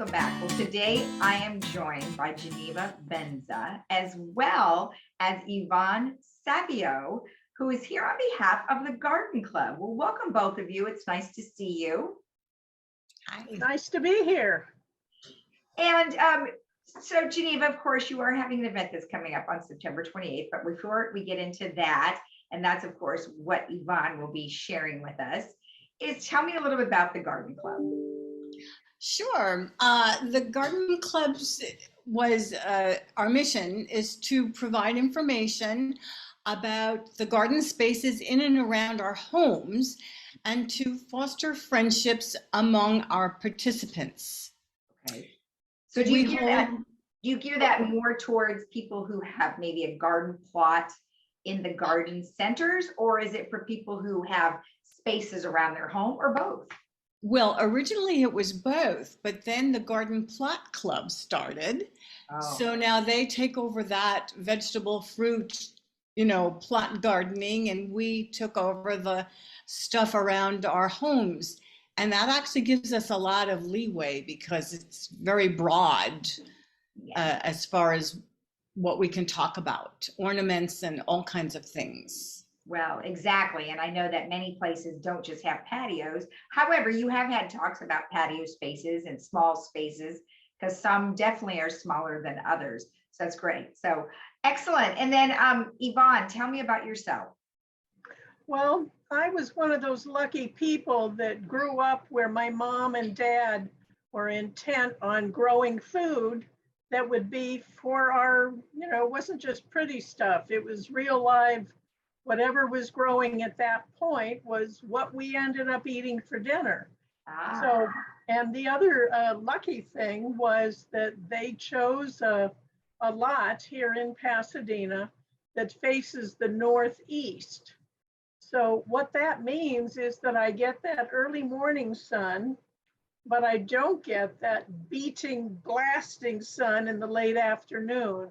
welcome back. Well, today I am joined by Geneva Benza as well as Yvonne Savio, who is here on behalf of the Garden Club. Well, welcome both of you. It's nice to see you. Hi. Nice to be here. And so Geneva, of course, you are having an event that's coming up on September 28th, but before we get into that, and that's of course what Yvonne will be sharing with us, is tell me a little bit about the Garden Club. Sure. The Garden Club's was our mission is to provide information about the garden spaces in and around our homes and to foster friendships among our participants. Okay. So do you gear that more towards people who have maybe a garden plot in the garden centers, or is it for people who have spaces around their home, or both? Well, originally it was both, but then the Garden Plot Club started. Oh. So now they take over that vegetable, fruit, plot gardening, and we took over the stuff around our homes. And that actually gives us a lot of leeway because it's very broad as far as what we can talk about, ornaments and all kinds of things. Well, exactly. And I know that many places don't just have patios. However, you have had talks about patio spaces and small spaces, because some definitely are smaller than others. So that's great. So excellent. And then Yvonne, tell me about yourself. Well, I was one of those lucky people that grew up where my mom and dad were intent on growing food that would be for our, it wasn't just pretty stuff. It was real live. Whatever was growing at that point was what we ended up eating for dinner. So, and the other lucky thing was that they chose a lot here in Pasadena that faces the northeast. So what that means is that I get that early morning sun, but I don't get that beating, blasting sun in the late afternoon.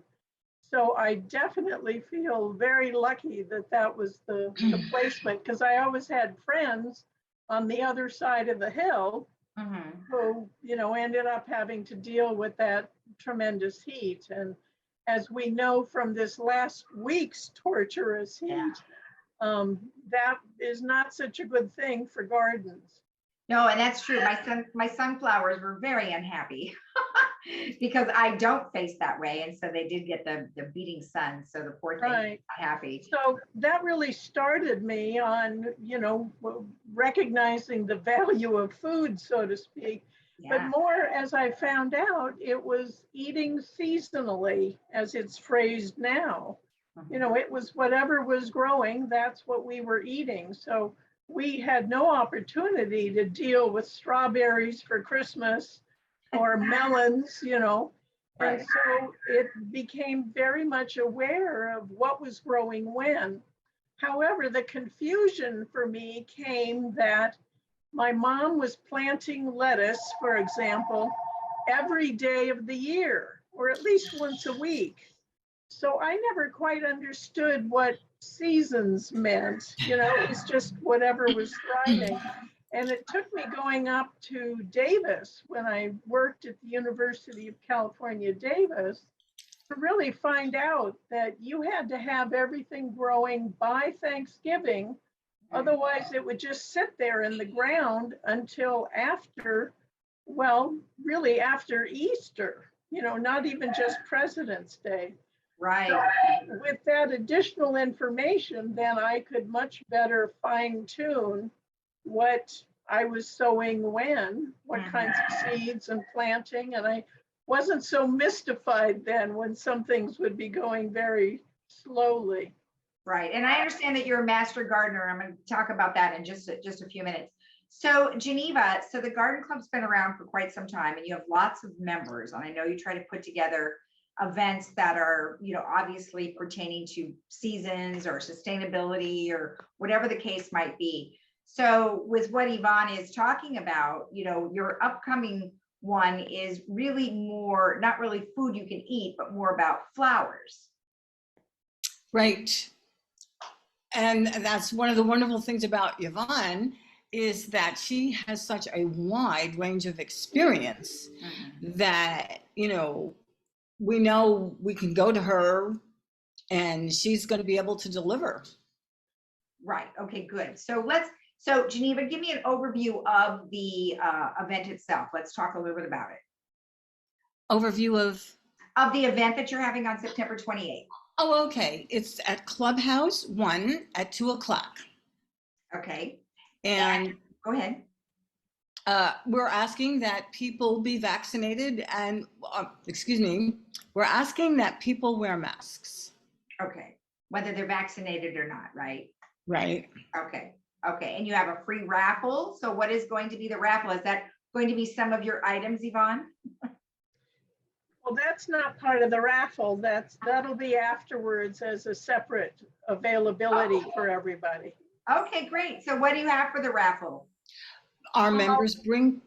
So I definitely feel very lucky that that was the placement, because I always had friends on the other side of the hill who, ended up having to deal with that tremendous heat. And as we know from this last week's torturous heat, that is not such a good thing for gardens. No, and that's true. My sunflowers were very unhappy because I don't face that way. And so they did get the beating sun. So the poor thing was not happy. So that really started me on, recognizing the value of food, so to speak. Yeah. But more, as I found out, it was eating seasonally, as it's phrased now. It was whatever was growing, that's what we were eating. So we had no opportunity to deal with strawberries for Christmas or melons, Right. And so it became very much aware of what was growing when. However, the confusion for me came that my mom was planting lettuce, for example, every day of the year, or at least once a week. So I never quite understood what seasons meant. It was just whatever was thriving. And it took me going up to Davis when I worked at the University of California, Davis, to really find out that you had to have everything growing by Thanksgiving. Otherwise, it would just sit there in the ground until after, really after Easter, not even just President's Day. Right. So with that additional information, then I could much better fine tune what I was sowing when, what kinds of seeds and planting. And I wasn't so mystified then when some things would be going very slowly. Right. And I understand that you're a master gardener. I'm going to talk about that in just a few minutes. So Geneva, so the Garden Club's been around for quite some time and you have lots of members. And I know you try to put together events that are, obviously pertaining to seasons or sustainability or whatever the case might be. So with what Yvonne is talking about, your upcoming one is really more, not really food you can eat, but more about flowers. Right. And that's one of the wonderful things about Yvonne is that she has such a wide range of experience that, we know we can go to her and she's going to be able to deliver. Right. Okay, good. So Geneva, give me an overview of the event itself. Let's talk a little bit about it. Overview Of the event that you're having on September 28th. Oh, okay. It's at Clubhouse 1 at 2:00. Okay. And go ahead. We're asking that people be vaccinated and, we're asking that people wear masks. Okay. Whether they're vaccinated or not, right? Right. Okay. Okay. And you have a free raffle. So what is going to be the raffle? Is that going to be some of your items, Yvonne? Well, that's not part of the raffle. That'll be afterwards as a separate availability for everybody. Okay, great. So what do you have for the raffle? Our members bring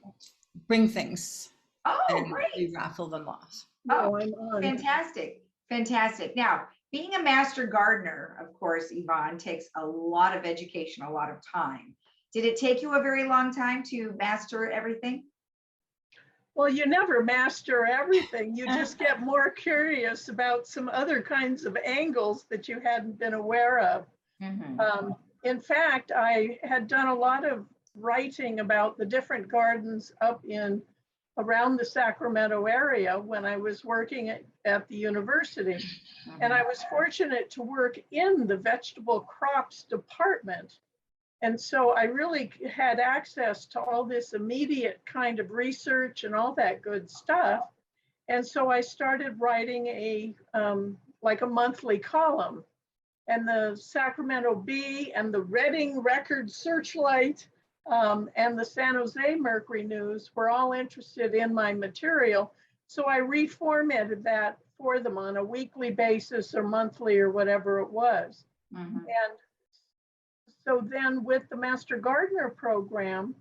things. Oh, and great. We raffle them off. Oh, fantastic. Fantastic. Now, being a master gardener, of course, Yvonne, takes a lot of education, a lot of time. Did it take you a very long time to master everything? Well, you never master everything. You just get more curious about some other kinds of angles that you hadn't been aware of. In fact, I had done a lot of writing about the different gardens up in around the Sacramento area when I was working at the university. And I was fortunate to work in the vegetable crops department. And so I really had access to all this immediate kind of research and all that good stuff. And so I started writing like a monthly column. And the Sacramento Bee and the Reading Record Searchlight and the San Jose Mercury News were all interested in my material. So I reformatted that for them on a weekly basis or monthly or whatever it was. And so then with the Master Gardener program,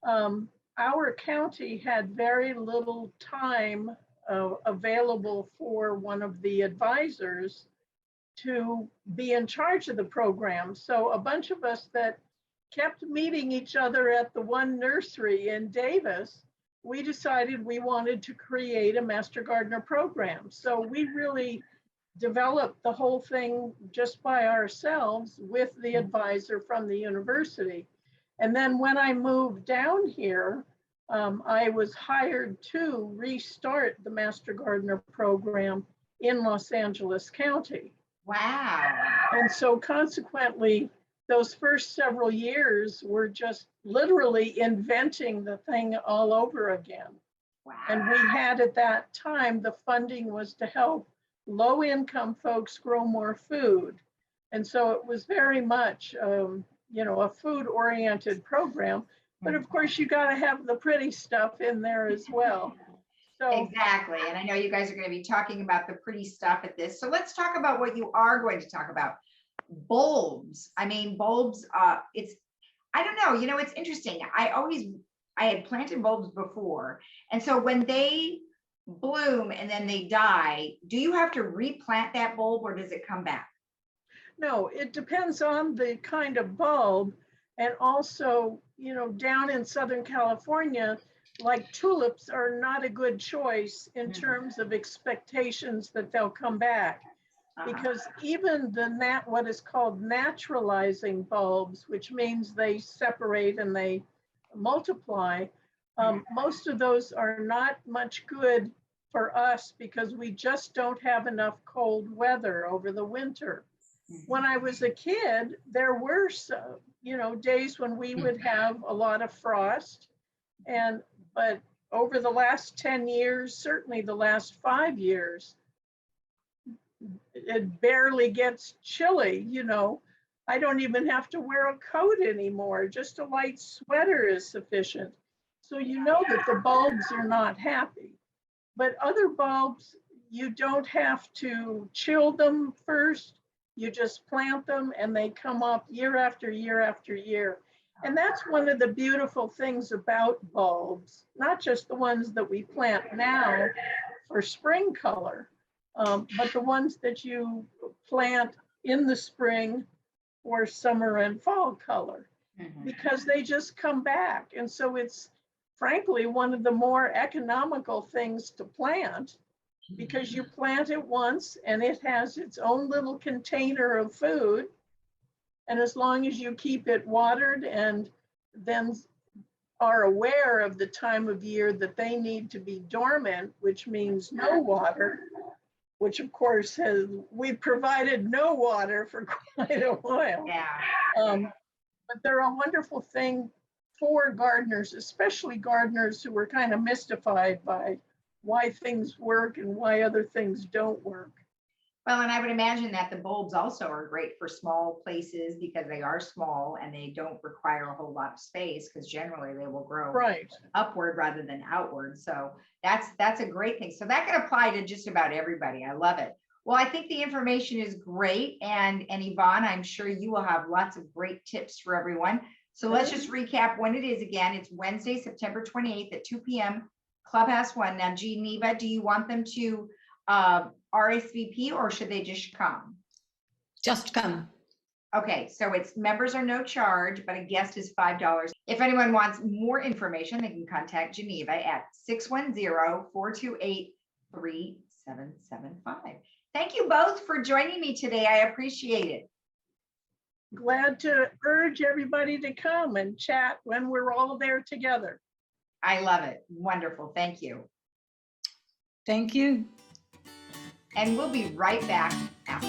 our county had very little time available for one of the advisors to be in charge of the program. So a bunch of us that kept meeting each other at the one nursery in Davis, we decided we wanted to create a Master Gardener program. So we really developed the whole thing just by ourselves with the advisor from the university. And then when I moved down here, I was hired to restart the Master Gardener program in Los Angeles County. Wow. And so consequently, those first several years were just literally inventing the thing all over again. Wow. And we had at that time, the funding was to help low-income folks grow more food. And so it was very much, a food-oriented program. But of course, you got to have the pretty stuff in there as well. So exactly. And I know you guys are going to be talking about the pretty stuff at this. So let's talk about what you are going to talk about. Bulbs. I mean, bulbs, I don't know, it's interesting. I had planted bulbs before. And so when they bloom and then they die, do you have to replant that bulb or does it come back? No, it depends on the kind of bulb. And also, down in Southern California, like tulips are not a good choice in terms of expectations that they'll come back. Because even what is called naturalizing bulbs, which means they separate and they multiply, most of those are not much good for us because we just don't have enough cold weather over the winter. When I was a kid, there were some, days when we would have a lot of frost, but over the last 10 years, certainly the last 5 years, it barely gets chilly, I don't even have to wear a coat anymore. Just a light sweater is sufficient. So that the bulbs are not happy. But other bulbs, you don't have to chill them first. You just plant them and they come up year after year after year. And that's one of the beautiful things about bulbs, not just the ones that we plant now for spring color, but the ones that you plant in the spring for summer and fall color. Mhm. because they just come back. And so it's frankly one of the more economical things to plant, because you plant it once and it has its own little container of food. And as long as you keep it watered and then are aware of the time of year that they need to be dormant, which means no water, which of course we've provided no water for quite a while. Yeah. But they're a wonderful thing for gardeners, especially gardeners who are kind of mystified by why things work and why other things don't work. Well, and I would imagine that the bulbs also are great for small places because they are small and they don't require a whole lot of space, because generally they will grow Right. upward rather than outward. So that's a great thing. So that can apply to just about everybody. I love it. Well, I think the information is great. And Yvonne, I'm sure you will have lots of great tips for everyone. So let's just recap when it is again. It's Wednesday, September 28th at 2 p.m. Clubhouse 1. Now, Geneva, do you want them to RSVP or should they just come? Just come. Okay, so it's members are no charge, but a guest is $5. If anyone wants more information, they can contact Geneva at 610-428-3775. Thank you both for joining me today. I appreciate it. Glad to urge everybody to come and chat when we're all there together. I love it. Wonderful. Thank you. Thank you. And we'll be right back after